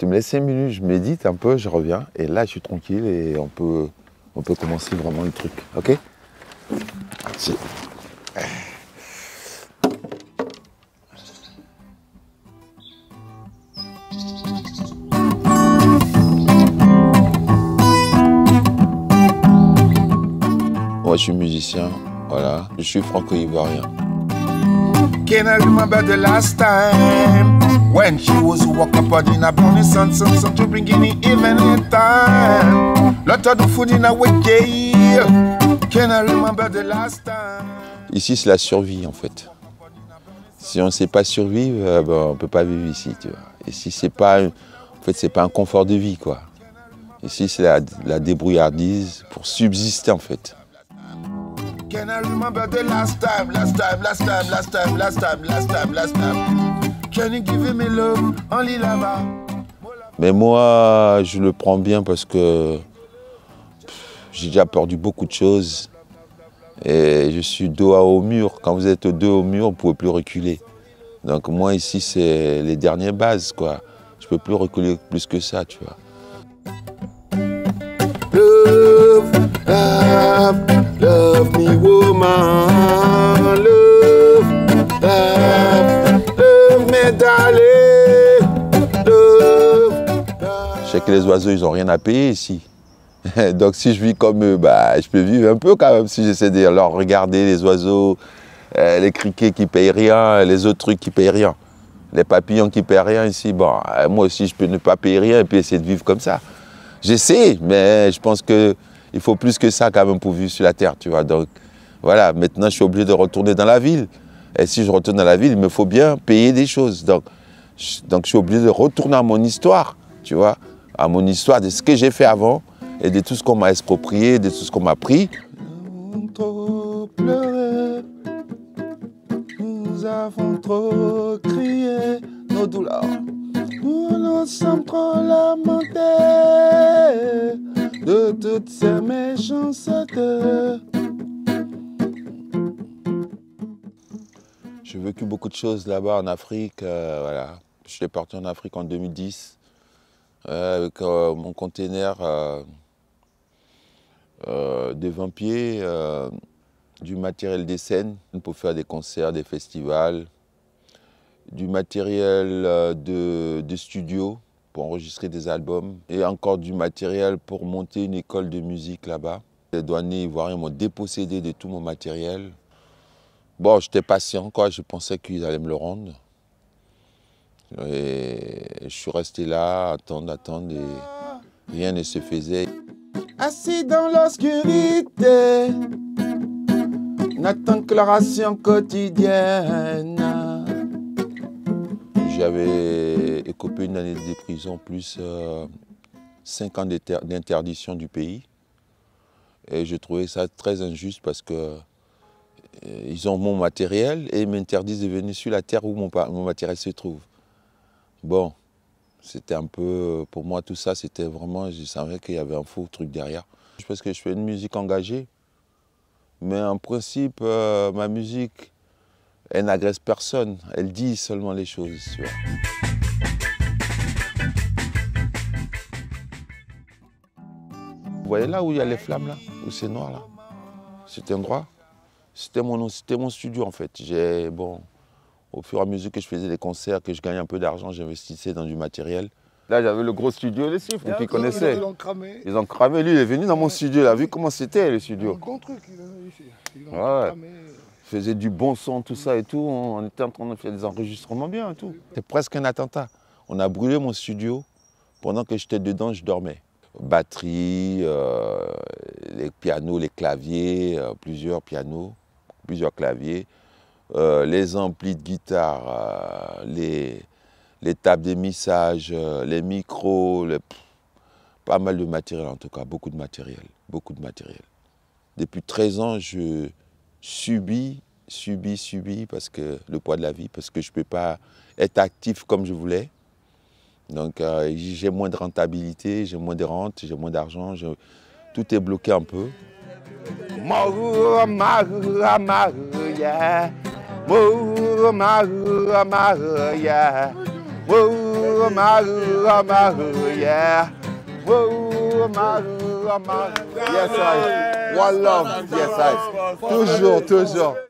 Tu me laisses 5 minutes, je médite un peu, je reviens. Et là, je suis tranquille et on peut commencer vraiment le truc. Ok? Si. Moi, je suis musicien, voilà. Je suis franco-ivoirien. Can I remember the last time when she was walk up in a brownie sun to bring in the evening time? Lot of the food in a week. Can I remember the last time? Ici, c'est la survie, en fait. Si on ne sait pas survivre, on ne peut pas vivre ici, tu vois. Ici, c'est pas, en fait, c'est pas un confort de vie, quoi. Ici, c'est la débrouillardise pour subsister, en fait. Can I remember the last time? Can you give me love, only là-bas? Mais moi, je le prends bien parce que j'ai déjà perdu beaucoup de choses. Et je suis dos au mur. Quand vous êtes dos au mur, vous ne pouvez plus reculer. Donc moi, ici, c'est les dernières bases, quoi. Je ne peux plus reculer plus que ça, tu vois. Love, love, love me woman. Love, love, love me darling. Love, love. Je sais que les oiseaux, ils n'ont rien à payer ici. Donc si je vis comme eux, je peux vivre un peu quand même si j'essaie de leur regarder, les oiseaux, les criquets qui ne payent rien, les autres trucs qui ne payent rien. Les papillons qui ne payent rien ici, moi aussi je peux ne pas payer rien et puis essayer de vivre comme ça. J'essaie, mais je pense qu'il faut plus que ça quand même pour vivre sur la terre, tu vois. Donc voilà, maintenant je suis obligé de retourner dans la ville. Et si je retourne dans la ville, il me faut bien payer des choses. Donc je suis obligé de retourner à mon histoire, tu vois, à mon histoire de ce que j'ai fait avant et de tout ce qu'on m'a exproprié, de tout ce qu'on m'a pris. Trop pleuré, nous avons trop crié nos douleurs. Nous sommes trop lamentés de toutes ces méchancetés. J'ai vécu beaucoup de choses là-bas en Afrique. Voilà. Je suis parti en Afrique en 2010 avec mon container de 20 pieds, du matériel des scènes pour faire des concerts, des festivals, du matériel de studio pour enregistrer des albums et encore du matériel pour monter une école de musique là-bas. Les douaniers ivoiriens m'ont dépossédé de tout mon matériel. Bon, j'étais patient, quoi. Je pensais qu'ils allaient me le rendre. Et je suis resté là, attendre, et rien ne se faisait. Assis dans l'obscurité, n'attend que la ration quotidienne. J'avais écopé une année de prison plus 5 ans d'interdiction du pays. Et je trouvais ça très injuste parce que ils ont mon matériel et ils m'interdisent de venir sur la terre où mon matériel se trouve. Bon, c'était un peu, pour moi tout ça, c'était vraiment, je savais qu'il y avait un faux truc derrière. Parce que je fais une musique engagée, mais en principe, ma musique, elle n'agresse personne, elle dit seulement les choses. Tu vois. Vous voyez là où il y a les flammes, là, où c'est noir, là? Cet endroit, c'était mon studio en fait. Bon, au fur et à mesure que je faisais des concerts, que je gagnais un peu d'argent, j'investissais dans du matériel. Là, j'avais le gros studio, les chiffres, qui connaissaient. Ils l'ont cramé. Ils ont cramé. Lui, il est venu dans mon studio, il a vu comment c'était le studio. Un bon truc, ils l'ont Ouais. cramé. Il faisait du bon son, tout ça et tout. On était en train de faire des enregistrements bien et tout. C'était presque un attentat. On a brûlé mon studio. Pendant que j'étais dedans, je dormais. Batterie, les pianos, les claviers, plusieurs pianos, plusieurs claviers, les amplis de guitare, les tables d'émissage, les micros, pas mal de matériel en tout cas, beaucoup de matériel. Depuis 13 ans, je subis parce que le poids de la vie, parce que je ne peux pas être actif comme je voulais. Donc j'ai moins de rentabilité, j'ai moins de rente, j'ai moins d'argent, tout est bloqué un peu. Whoa, Amaru, yeah. Whoa, Amaru. Yes, I. One love, yes, I. Toujours, toujours.